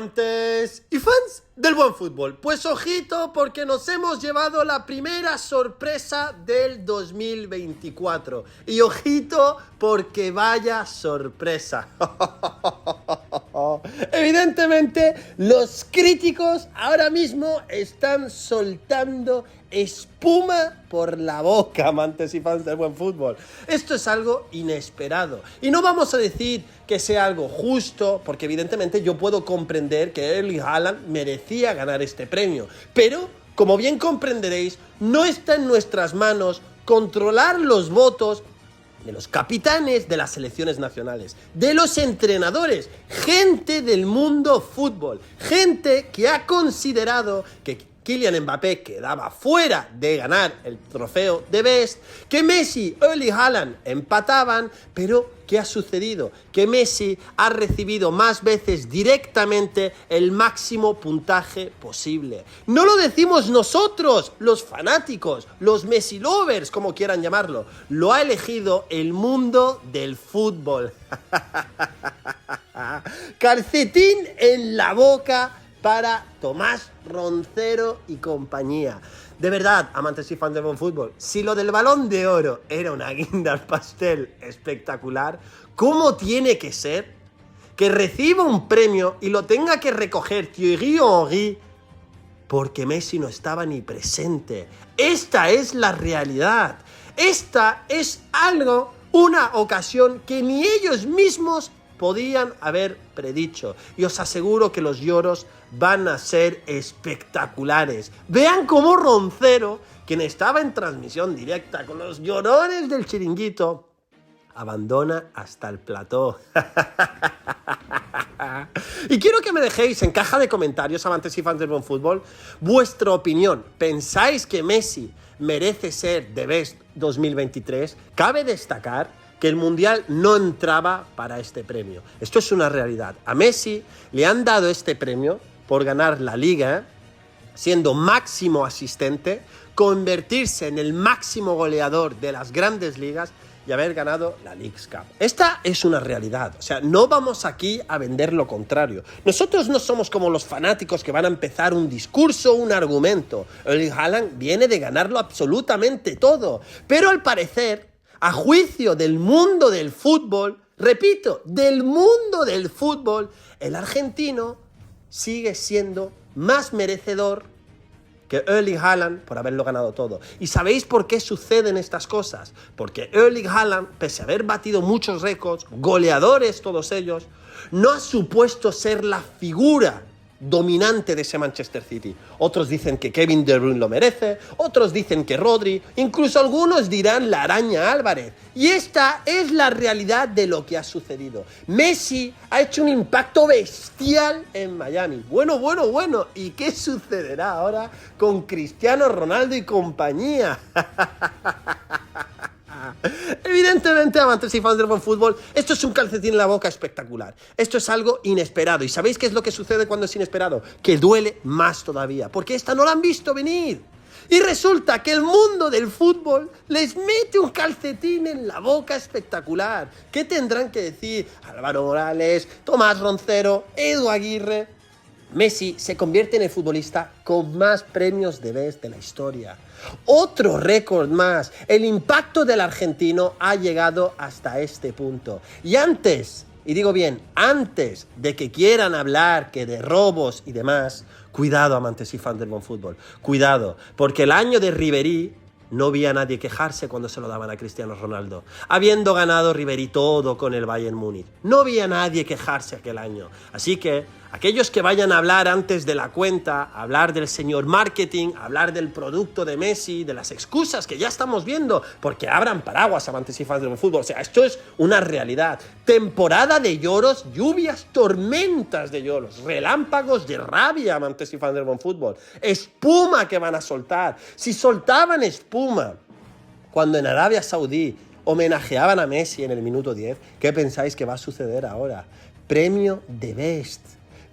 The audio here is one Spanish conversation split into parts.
Amantes y fans del buen fútbol, pues ojito porque nos hemos llevado la primera sorpresa del 2024 y ojito porque vaya sorpresa. Evidentemente los críticos ahora mismo están soltando espuma por la boca, amantes y fans del buen fútbol. Esto es algo inesperado y no vamos a decir que sea algo justo, porque evidentemente yo puedo comprender que Erling Haaland merecía ganar este premio, pero como bien comprenderéis, no está en nuestras manos controlar los votos de los capitanes de las selecciones nacionales, de los entrenadores, gente del mundo fútbol, gente que ha considerado que Kylian Mbappé quedaba fuera de ganar el trofeo de Best, que Messi y Erling Haaland empataban, pero ¿qué ha sucedido? Que Messi ha recibido más veces directamente el máximo puntaje posible. No lo decimos nosotros, los fanáticos, los Messi lovers, como quieran llamarlo. Lo ha elegido el mundo del fútbol. Calcetín en la boca para Tomás Roncero y compañía. De verdad, amantes y fans del buen fútbol, si lo del Balón de Oro era una guinda al pastel espectacular, ¿cómo tiene que ser que reciba un premio y lo tenga que recoger Thierry Henry porque Messi no estaba ni presente? Esta es la realidad. Esta es una ocasión que ni ellos mismos podían haber predicho. Y os aseguro que los lloros van a ser espectaculares. Vean cómo Roncero, quien estaba en transmisión directa con los llorones del Chiringuito, abandona hasta el plató. Y quiero que me dejéis en caja de comentarios, amantes y fans del buen fútbol, vuestra opinión. ¿Pensáis que Messi merece ser The Best 2023? Cabe destacar que el Mundial no entraba para este premio. Esto es una realidad. A Messi le han dado este premio por ganar la Liga, siendo máximo asistente, convertirse en el máximo goleador de las grandes ligas y haber ganado la Leagues Cup. Esta es una realidad. O sea, no vamos aquí a vender lo contrario. Nosotros no somos como los fanáticos que van a empezar un discurso, un argumento. Erling Haaland viene de ganarlo absolutamente todo. Pero al parecer, a juicio del mundo del fútbol, repito, del mundo del fútbol, el argentino sigue siendo más merecedor que Erling Haaland por haberlo ganado todo. ¿Y sabéis por qué suceden estas cosas? Porque Erling Haaland, pese a haber batido muchos récords, goleadores todos ellos, no ha supuesto ser la figura dominante de ese Manchester City. Otros dicen que Kevin De Bruyne lo merece, otros dicen que Rodri, incluso algunos dirán la Araña Álvarez. Y esta es la realidad de lo que ha sucedido. Messi ha hecho un impacto bestial en Miami. Bueno. ¿Y qué sucederá ahora con Cristiano Ronaldo y compañía? Evidentemente, amantes y fans del buen fútbol, esto es un calcetín en la boca espectacular. Esto es algo inesperado. ¿Y sabéis qué es lo que sucede cuando es inesperado? Que duele más todavía, porque esta no la han visto venir. Y resulta que el mundo del fútbol les mete un calcetín en la boca espectacular. ¿Qué tendrán que decir Álvaro Morales, Tomás Roncero, Edu Aguirre? Messi se convierte en el futbolista con más premios de Best de la historia. Otro récord más. El impacto del argentino ha llegado hasta este punto. Y antes, y digo bien, antes de que quieran hablar que de robos y demás, cuidado, amantes y fans del buen fútbol, cuidado, porque el año de Ribéry no vi a nadie quejarse cuando se lo daban a Cristiano Ronaldo, habiendo ganado Ribéry todo con el Bayern Múnich. No vi a nadie quejarse aquel año. Así que aquellos que vayan a hablar antes de la cuenta, hablar del señor marketing, hablar del producto de Messi, de las excusas que ya estamos viendo, porque abran paraguas, amantes y fans del fútbol. O sea, esto es una realidad. Temporada de lloros, lluvias, tormentas de lloros, relámpagos de rabia, amantes y fans del buen fútbol. Espuma que van a soltar. Si soltaban espuma cuando en Arabia Saudí homenajeaban a Messi en el minuto 10, ¿qué pensáis que va a suceder ahora? Premio de Best.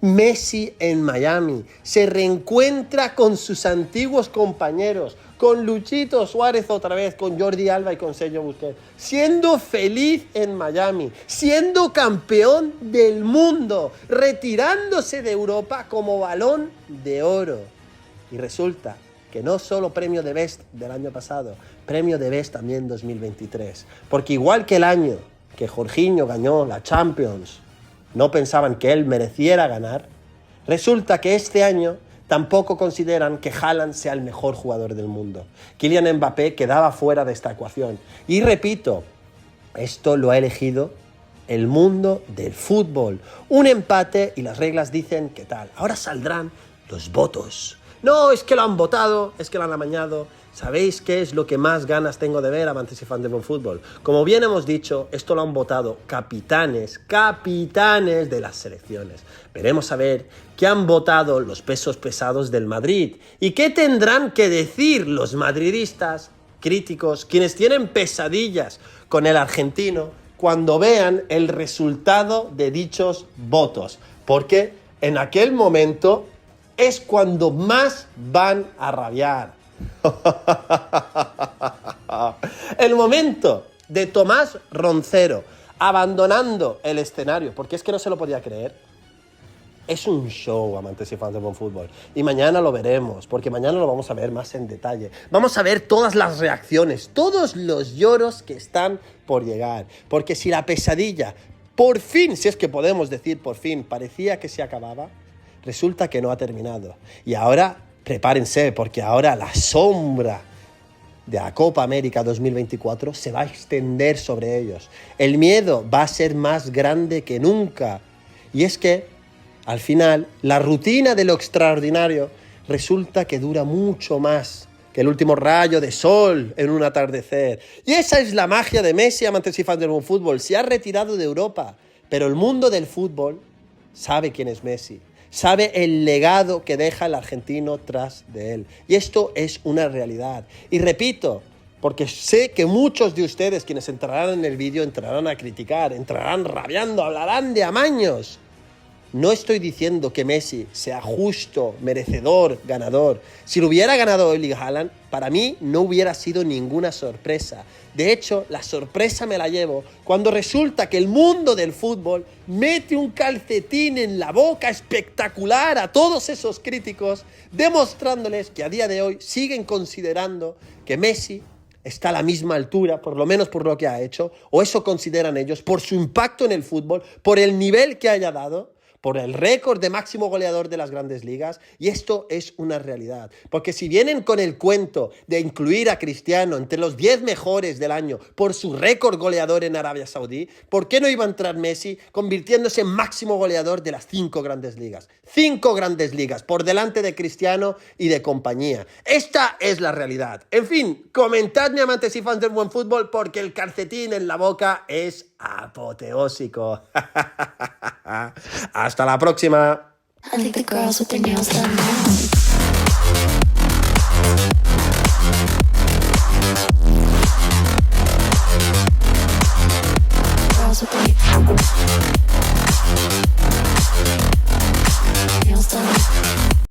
Messi en Miami se reencuentra con sus antiguos compañeros, con Luchito Suárez otra vez, con Jordi Alba y con Sergio Busquets, siendo feliz en Miami, siendo campeón del mundo, retirándose de Europa como Balón de Oro. Y resulta que no solo premio de Best del año pasado, premio de Best también 2023. Porque igual que el año que Jorginho ganó la Champions, no pensaban que él mereciera ganar, resulta que este año tampoco consideran que Haaland sea el mejor jugador del mundo. Kylian Mbappé quedaba fuera de esta ecuación. Y repito, esto lo ha elegido el mundo del fútbol. Un empate y las reglas dicen que tal. Ahora saldrán los votos. No, es que lo han votado, es que lo han amañado. ¿Sabéis qué es lo que más ganas tengo de ver, amantes y fans del buen fútbol? Como bien hemos dicho, esto lo han votado capitanes de las selecciones. Veremos a ver qué han votado los pesos pesados del Madrid y qué tendrán que decir los madridistas críticos, quienes tienen pesadillas con el argentino, cuando vean el resultado de dichos votos. Porque en aquel momento es cuando más van a rabiar. El momento de Tomás Roncero abandonando el escenario, porque es que no se lo podía creer. Es un show, amantes y fans del buen fútbol. Y mañana lo veremos, porque mañana lo vamos a ver más en detalle. Vamos a ver todas las reacciones, todos los lloros que están por llegar. Porque si la pesadilla, por fin, si es que podemos decir por fin, parecía que se acababa, resulta que no ha terminado. Y ahora prepárense, porque ahora la sombra de la Copa América 2024 se va a extender sobre ellos. El miedo va a ser más grande que nunca. Y es que, al final, la rutina de lo extraordinario resulta que dura mucho más que el último rayo de sol en un atardecer. Y esa es la magia de Messi, amantes y fans del buen fútbol. Se ha retirado de Europa, pero el mundo del fútbol sabe quién es Messi. Sabe el legado que deja el argentino tras de él. Y esto es una realidad. Y repito, porque sé que muchos de ustedes, quienes entrarán en el vídeo, entrarán a criticar, entrarán rabiando, hablarán de amaños. No estoy diciendo que Messi sea justo, merecedor, ganador. Si lo hubiera ganado Erling Haaland, para mí no hubiera sido ninguna sorpresa. De hecho, la sorpresa me la llevo cuando resulta que el mundo del fútbol mete un calcetín en la boca espectacular a todos esos críticos, demostrándoles que a día de hoy siguen considerando que Messi está a la misma altura, por lo menos por lo que ha hecho, o eso consideran ellos, por su impacto en el fútbol, por el nivel que haya dado, por el récord de máximo goleador de las grandes ligas, y esto es una realidad. Porque si vienen con el cuento de incluir a Cristiano entre los 10 mejores del año por su récord goleador en Arabia Saudí, ¿por qué no iba a entrar Messi convirtiéndose en máximo goleador de las 5 grandes ligas? 5 grandes ligas, por delante de Cristiano y de compañía. Esta es la realidad. En fin, comentadme, amantes y fans del buen fútbol, porque el calcetín en la boca es apoteósico. Hasta la próxima. I think the girls with their nails done now.